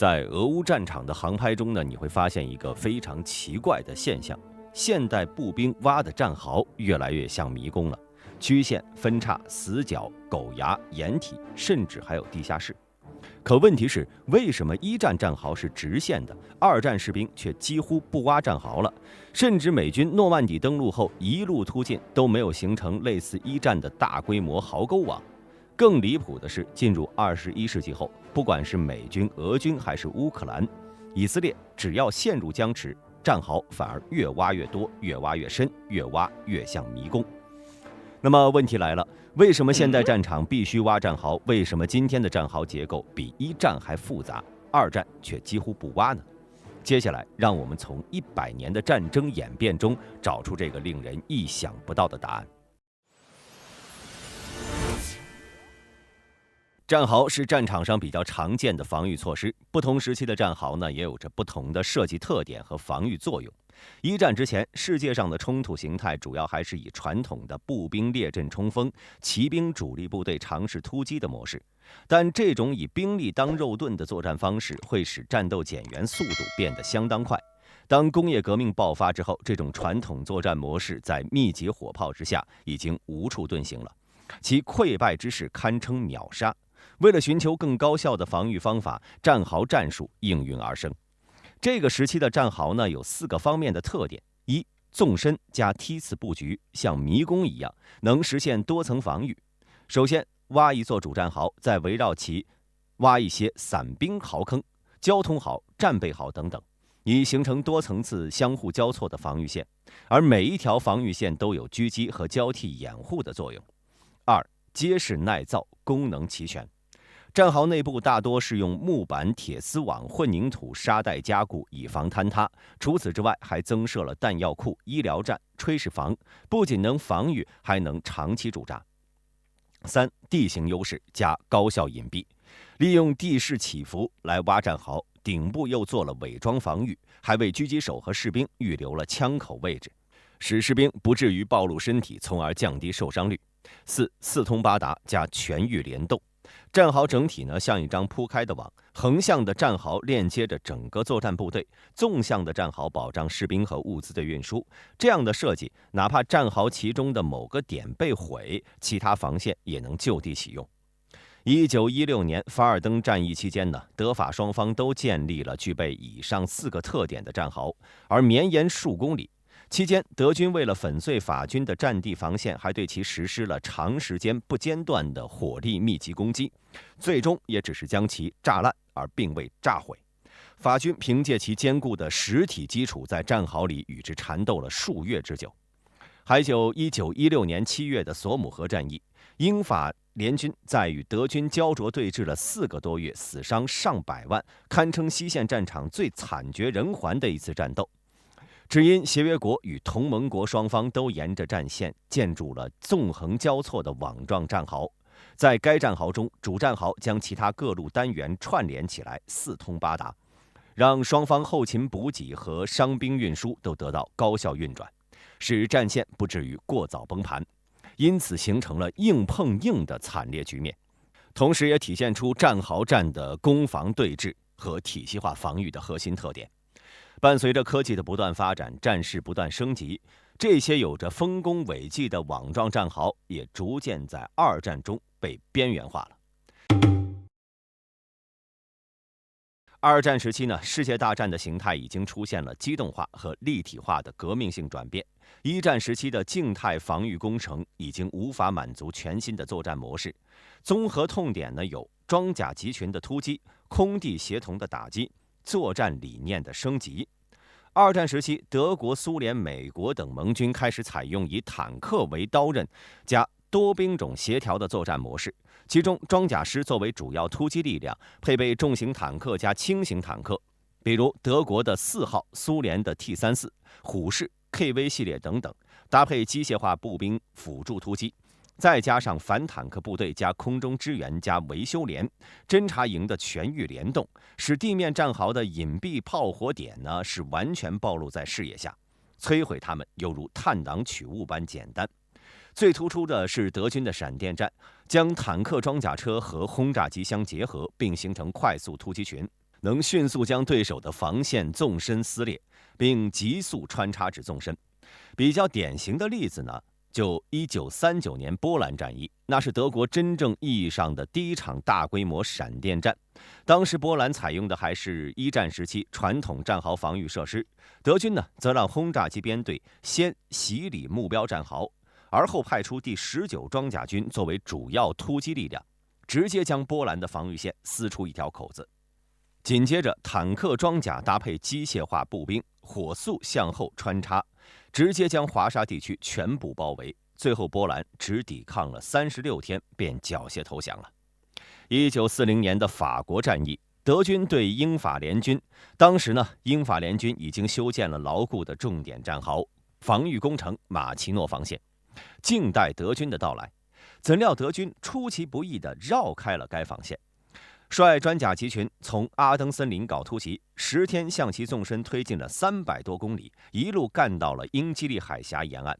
在俄乌战场的航拍中呢，你会发现一个非常奇怪的现象：现代步兵挖的战壕越来越像迷宫了，曲线、分叉、死角、狗牙、掩体，甚至还有地下室。可问题是，为什么一战战壕是直线的，二战士兵却几乎不挖战壕了？甚至美军诺曼底登陆后一路突进都没有形成类似一战的大规模壕沟网。更离谱的是，进入21世纪后，不管是美军、俄军还是乌克兰、以色列，只要陷入僵持，战壕反而越挖越多，越挖越深，越挖越像迷宫。那么问题来了，为什么现代战场必须挖战壕？为什么今天的战壕结构比一战还复杂，二战却几乎不挖呢？接下来，让我们从100年的战争演变中找出这个令人意想不到的答案。战壕是战场上比较常见的防御措施，不同时期的战壕呢，也有着不同的设计特点和防御作用。一战之前，世界上的冲突形态主要还是以传统的步兵列阵冲锋、骑兵主力部队尝试突击的模式。但这种以兵力当肉盾的作战方式，会使战斗减员速度变得相当快。当工业革命爆发之后，这种传统作战模式在密集火炮之下已经无处遁形了，其溃败之势堪称秒杀。为了寻求更高效的防御方法，战壕战术应运而生。这个时期的战壕呢，有4个方面的特点：一、纵深加梯次布局，像迷宫一样，能实现多层防御。首先，挖一座主战壕，再围绕其挖一些散兵壕坑、交通壕、战备壕等等，以形成多层次相互交错的防御线，而每一条防御线都有狙击和交替掩护的作用。二、结实耐造，功能齐全。战壕内部大多是用木板、铁丝网、混凝土、沙袋加固，以防坍塌。除此之外，还增设了弹药库、医疗站、炊事房，不仅能防御，还能长期驻扎。三、地形优势加高效隐蔽，利用地势起伏来挖战壕，顶部又做了伪装防御，还为狙击手和士兵预留了枪口位置，使士兵不至于暴露身体，从而降低受伤率。四、四通八达加全域联动。战壕整体呢像一张铺开的网，横向的战壕链接着整个作战部队，纵向的战壕保障士兵和物资的运输。这样的设计，哪怕战壕其中的某个点被毁，其他防线也能就地启用。1916年凡尔登战役期间呢，德法双方都建立了具备以上4个特点的战壕，而绵延数公里。期间，德军为了粉碎法军的战地防线，还对其实施了长时间不间断的火力密集攻击，最终也只是将其炸烂，而并未炸毁。法军凭借其坚固的实体基础，在战壕里与之缠斗了数月之久。还有1916年7月的索姆河战役，英法联军在与德军焦灼对峙了4个多月，死伤上百万，堪称西线战场最惨绝人寰的一次战斗。只因协约国与同盟国双方都沿着战线建筑了纵横交错的网状战壕，在该战壕中，主战壕将其他各路单元串联起来，四通八达，让双方后勤补给和伤兵运输都得到高效运转，使战线不至于过早崩盘，因此形成了硬碰硬的惨烈局面，同时也体现出战壕战的攻防对峙和体系化防御的核心特点。伴随着科技的不断发展，战事不断升级，这些有着丰功伟绩的网状战壕也逐渐在二战中被边缘化了。二战时期呢，世界大战的形态已经出现了机动化和立体化的革命性转变。一战时期的静态防御工程已经无法满足全新的作战模式。综合痛点呢有装甲集群的突击、空地协同的打击、作战理念的升级。二战时期，德国、苏联、美国等盟军开始采用以坦克为刀刃加多兵种协调的作战模式，其中装甲师作为主要突击力量，配备重型坦克加轻型坦克，比如德国的4号、苏联的 T-34、虎式、KV 系列等等，搭配机械化步兵辅助突击。再加上反坦克部队加空中支援加维修连、侦察营的全域联动，使地面战壕的隐蔽炮火点呢是完全暴露在视野下，摧毁它们犹如探囊取物般简单。最突出的是德军的闪电战，将坦克装甲车和轰炸机相结合，并形成快速突击群。能迅速将对手的防线纵深撕裂，并急速穿插至纵深。比较典型的例子呢，就1939年波兰战役，那是德国真正意义上的第一场大规模闪电战。当时波兰采用的还是一战时期传统战壕防御设施，德军呢则让轰炸机编队先洗礼目标战壕，而后派出第19装甲军作为主要突击力量，直接将波兰的防御线撕出一条口子。紧接着，坦克装甲搭配机械化步兵，火速向后穿插，直接将华沙地区全部包围。最后，波兰只抵抗了36天，便缴械投降了。1940年的法国战役，德军对英法联军，当时呢，英法联军已经修建了牢固的重点战壕，防御工程马奇诺防线，静待德军的到来。怎料德军出其不意地绕开了该防线。率装甲集群从阿登森林搞突袭，10天向其纵深推进了300多公里，一路干到了英吉利海峡沿岸，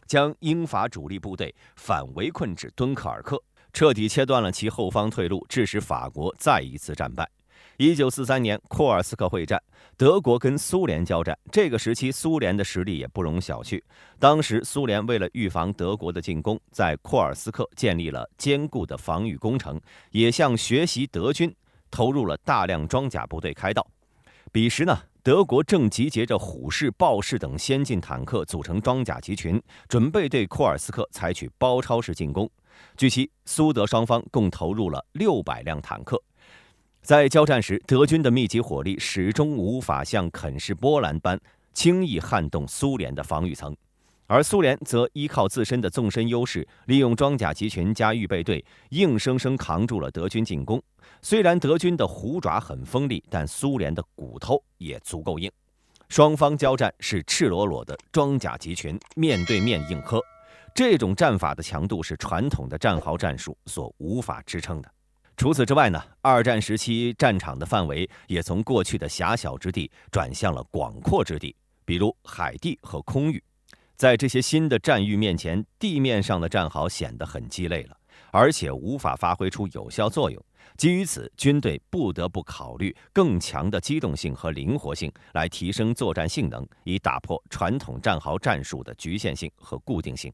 将英法主力部队反围困至敦刻尔克，彻底切断了其后方退路，致使法国再一次战败。1943年库尔斯克会战，德国跟苏联交战，这个时期苏联的实力也不容小觑。当时苏联为了预防德国的进攻，在库尔斯克建立了坚固的防御工程，也向学习德军投入了大量装甲部队开道。彼时呢，德国正集结着虎式、豹式等先进坦克组成装甲集群，准备对库尔斯克采取包抄式进攻。据悉，苏德双方共投入了600辆坦克。在交战时，德军的密集火力始终无法像肯氏波兰般轻易撼动苏联的防御层，而苏联则依靠自身的纵深优势，利用装甲集群加预备队，硬生生扛住了德军进攻。虽然德军的虎爪很锋利，但苏联的骨头也足够硬。双方交战是赤裸裸的装甲集群面对面硬磕，这种战法的强度是传统的战壕战术所无法支撑的。除此之外呢，二战时期战场的范围也从过去的狭小之地转向了广阔之地，比如海地和空域。在这些新的战域面前，地面上的战壕显得很鸡肋了，而且无法发挥出有效作用。基于此，军队不得不考虑更强的机动性和灵活性，来提升作战性能，以打破传统战壕战术的局限性和固定性。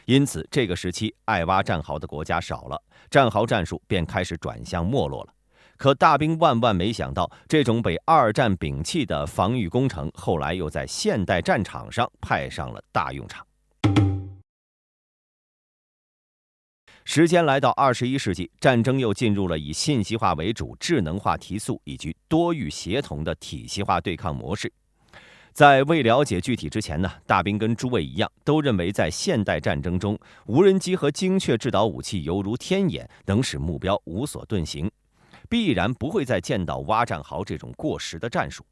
因此，这个时期爱挖战壕的国家少了，战壕战术便开始转向没落了。可大兵万万没想到，这种被二战摒弃的防御工程，后来又在现代战场上派上了大用场。时间来到21世纪，战争又进入了以信息化为主、智能化提速以及多域协同的体系化对抗模式。在未了解具体之前呢，大兵跟诸位一样，都认为在现代战争中，无人机和精确制导武器犹如天眼，能使目标无所遁形，必然不会再见到挖战壕这种过时的战术。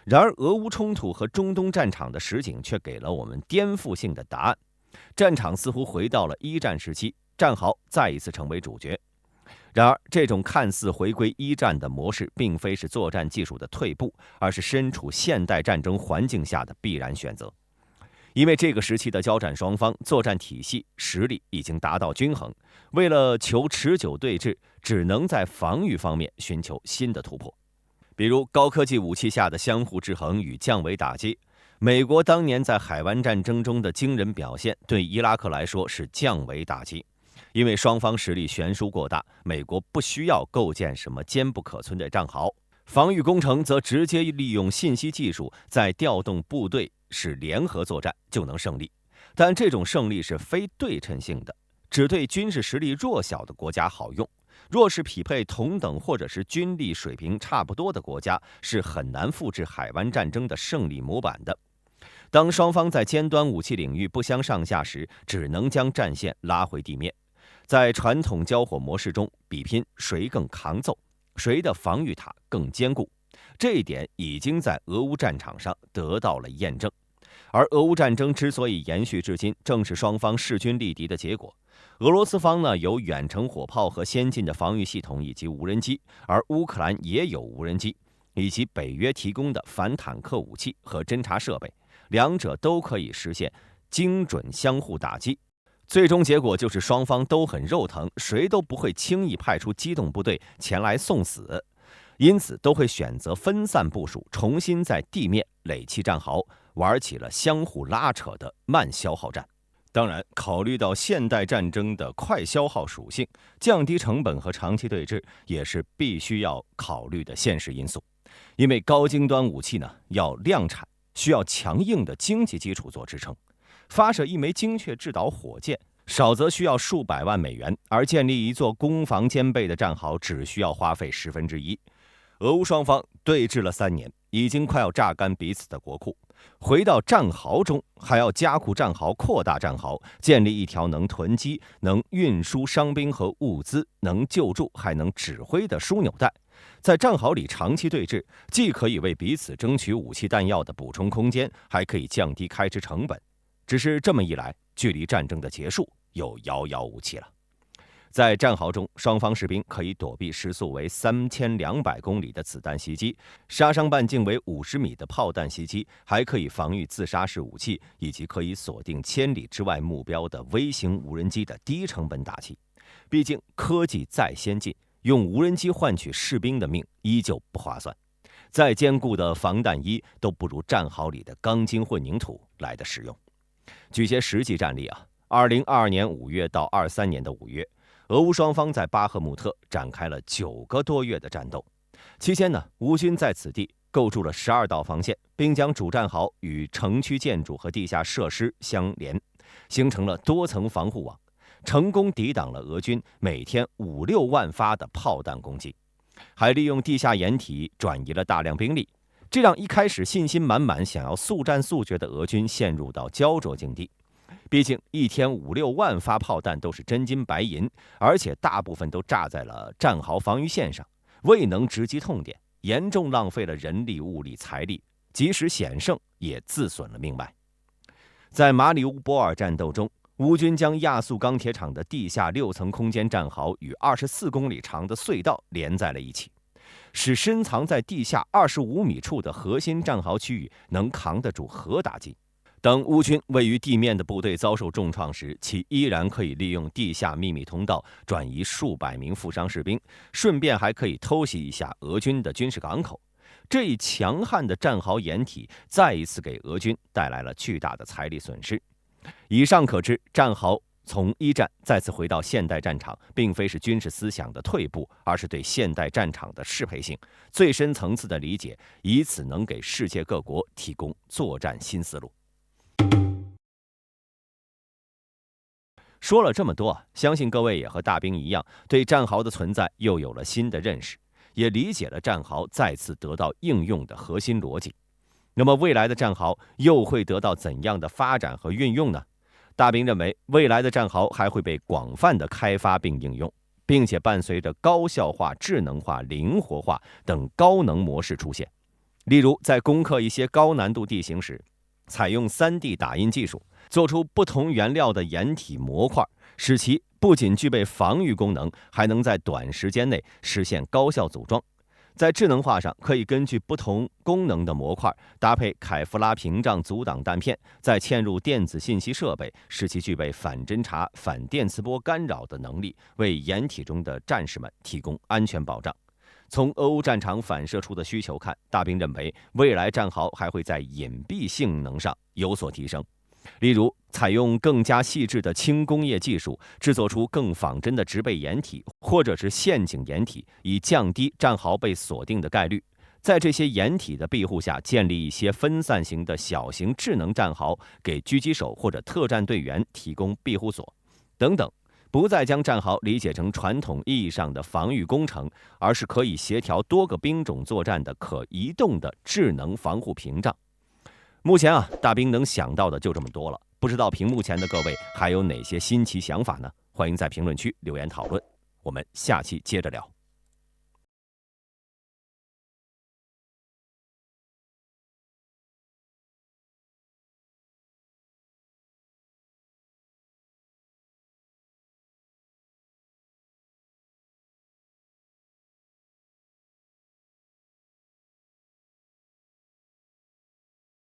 然而，俄乌冲突和中东战场的实景却给了我们颠覆性的答案。战场似乎回到了一战时期，战壕再一次成为主角。然而，这种看似回归一战的模式，并非是作战技术的退步，而是身处现代战争环境下的必然选择。因为这个时期的交战双方作战体系实力已经达到均衡，为了求持久对峙，只能在防御方面寻求新的突破。比如高科技武器下的相互制衡与降维打击。美国当年在海湾战争中的惊人表现，对伊拉克来说是降维打击。因为双方实力悬殊过大，美国不需要构建什么坚不可摧的战壕，防御工程则直接利用信息技术，再调动部队使联合作战就能胜利。但这种胜利是非对称性的，只对军事实力弱小的国家好用。若是匹配同等或者是军力水平差不多的国家，是很难复制海湾战争的胜利模板的。当双方在尖端武器领域不相上下时，只能将战线拉回地面。在传统交火模式中，比拼谁更抗揍，谁的防御塔更坚固，这一点已经在俄乌战场上得到了验证。而俄乌战争之所以延续至今，正是双方势均力敌的结果。俄罗斯方呢有远程火炮和先进的防御系统以及无人机，而乌克兰也有无人机，以及北约提供的反坦克武器和侦察设备，两者都可以实现精准相互打击。最终结果就是双方都很肉疼，谁都不会轻易派出机动部队前来送死。因此都会选择分散部署，重新在地面垒起战壕，玩起了相互拉扯的慢消耗战。当然，考虑到现代战争的快消耗属性，降低成本和长期对峙也是必须要考虑的现实因素。因为高精端武器呢要量产，需要强硬的经济基础做支撑。发射一枚精确制导火箭，少则需要数百万美元，而建立一座攻防兼备的战壕只需要花费1/10。俄乌双方对峙了3年，已经快要榨干彼此的国库。回到战壕中，还要加固战壕、扩大战壕，建立一条能囤积、能运输伤兵和物资、能救助还能指挥的枢纽带。在战壕里长期对峙，既可以为彼此争取武器弹药的补充空间，还可以降低开支成本。只是这么一来，距离战争的结束又遥遥无期了。在战壕中，双方士兵可以躲避时速为3200公里的子弹袭击，杀伤半径为50米的炮弹袭击，还可以防御自杀式武器以及可以锁定千里之外目标的微型无人机的低成本打击。毕竟科技再先进，用无人机换取士兵的命依旧不划算。再坚固的防弹衣都不如战壕里的钢筋混凝土来的实用。举些实际战例啊，2022年5月到23年的5月，俄乌双方在巴赫穆特展开了9个多月的战斗。期间呢，乌军在此地构筑了12道防线，并将主战壕与城区建筑和地下设施相连，形成了多层防护网，成功抵挡了俄军每天5-6万发的炮弹攻击，还利用地下掩体转移了大量兵力，这让一开始信心满满、想要速战速决的俄军陷入到焦灼境地。毕竟一天5-6万发炮弹都是真金白银，而且大部分都炸在了战壕防御线上，未能直击痛点，严重浪费了人力、物力、财力，即使险胜也自损了命脉。在马里乌波尔战斗中，乌军将亚速钢铁厂的地下6层空间战壕与24公里长的隧道连在了一起，使深藏在地下25米处的核心战壕区域能扛得住核打击。当乌军位于地面的部队遭受重创时，其依然可以利用地下秘密通道转移数百名负伤士兵，顺便还可以偷袭一下俄军的军事港口。这一强悍的战壕掩体再一次给俄军带来了巨大的财力损失。以上可知，战壕从一战再次回到现代战场，并非是军事思想的退步，而是对现代战场的适配性、最深层次的理解，以此能给世界各国提供作战新思路。说了这么多，相信各位也和大兵一样，对战壕的存在又有了新的认识，也理解了战壕再次得到应用的核心逻辑。那么未来的战壕又会得到怎样的发展和运用呢？大兵认为，未来的战壕还会被广泛的开发并应用，并且伴随着高效化、智能化、灵活化等高能模式出现。例如，在攻克一些高难度地形时，采用3D 打印技术，做出不同原料的掩体模块，使其不仅具备防御功能，还能在短时间内实现高效组装。在智能化上，可以根据不同功能的模块搭配凯夫拉屏障阻挡弹片，再嵌入电子信息设备，使其具备反侦察、反电磁波干扰的能力，为掩体中的战士们提供安全保障。从俄乌战场反射出的需求看，大兵认为未来战壕还会在隐蔽性能上有所提升，例如采用更加细致的轻工业技术，制作出更仿真的植被掩体或者是陷阱掩体，以降低战壕被锁定的概率。在这些掩体的庇护下，建立一些分散型的小型智能战壕，给狙击手或者特战队员提供庇护所等等。不再将战壕理解成传统意义上的防御工程，而是可以协调多个兵种作战的可移动的智能防护屏障。目前大兵能想到的就这么多了，不知道屏幕前的各位还有哪些新奇想法呢？欢迎在评论区留言讨论，我们下期接着聊。